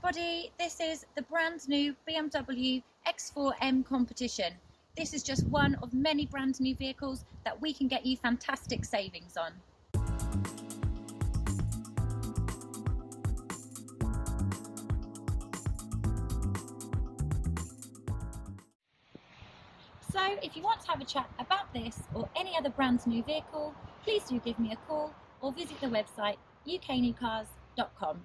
everybody, this is the brand new BMW X4M competition. This is just one of many brand new vehicles that we can get you fantastic savings on. So if you want to have a chat about this or any other brand new vehicle, please do give me a call or visit the website uknewcars.com.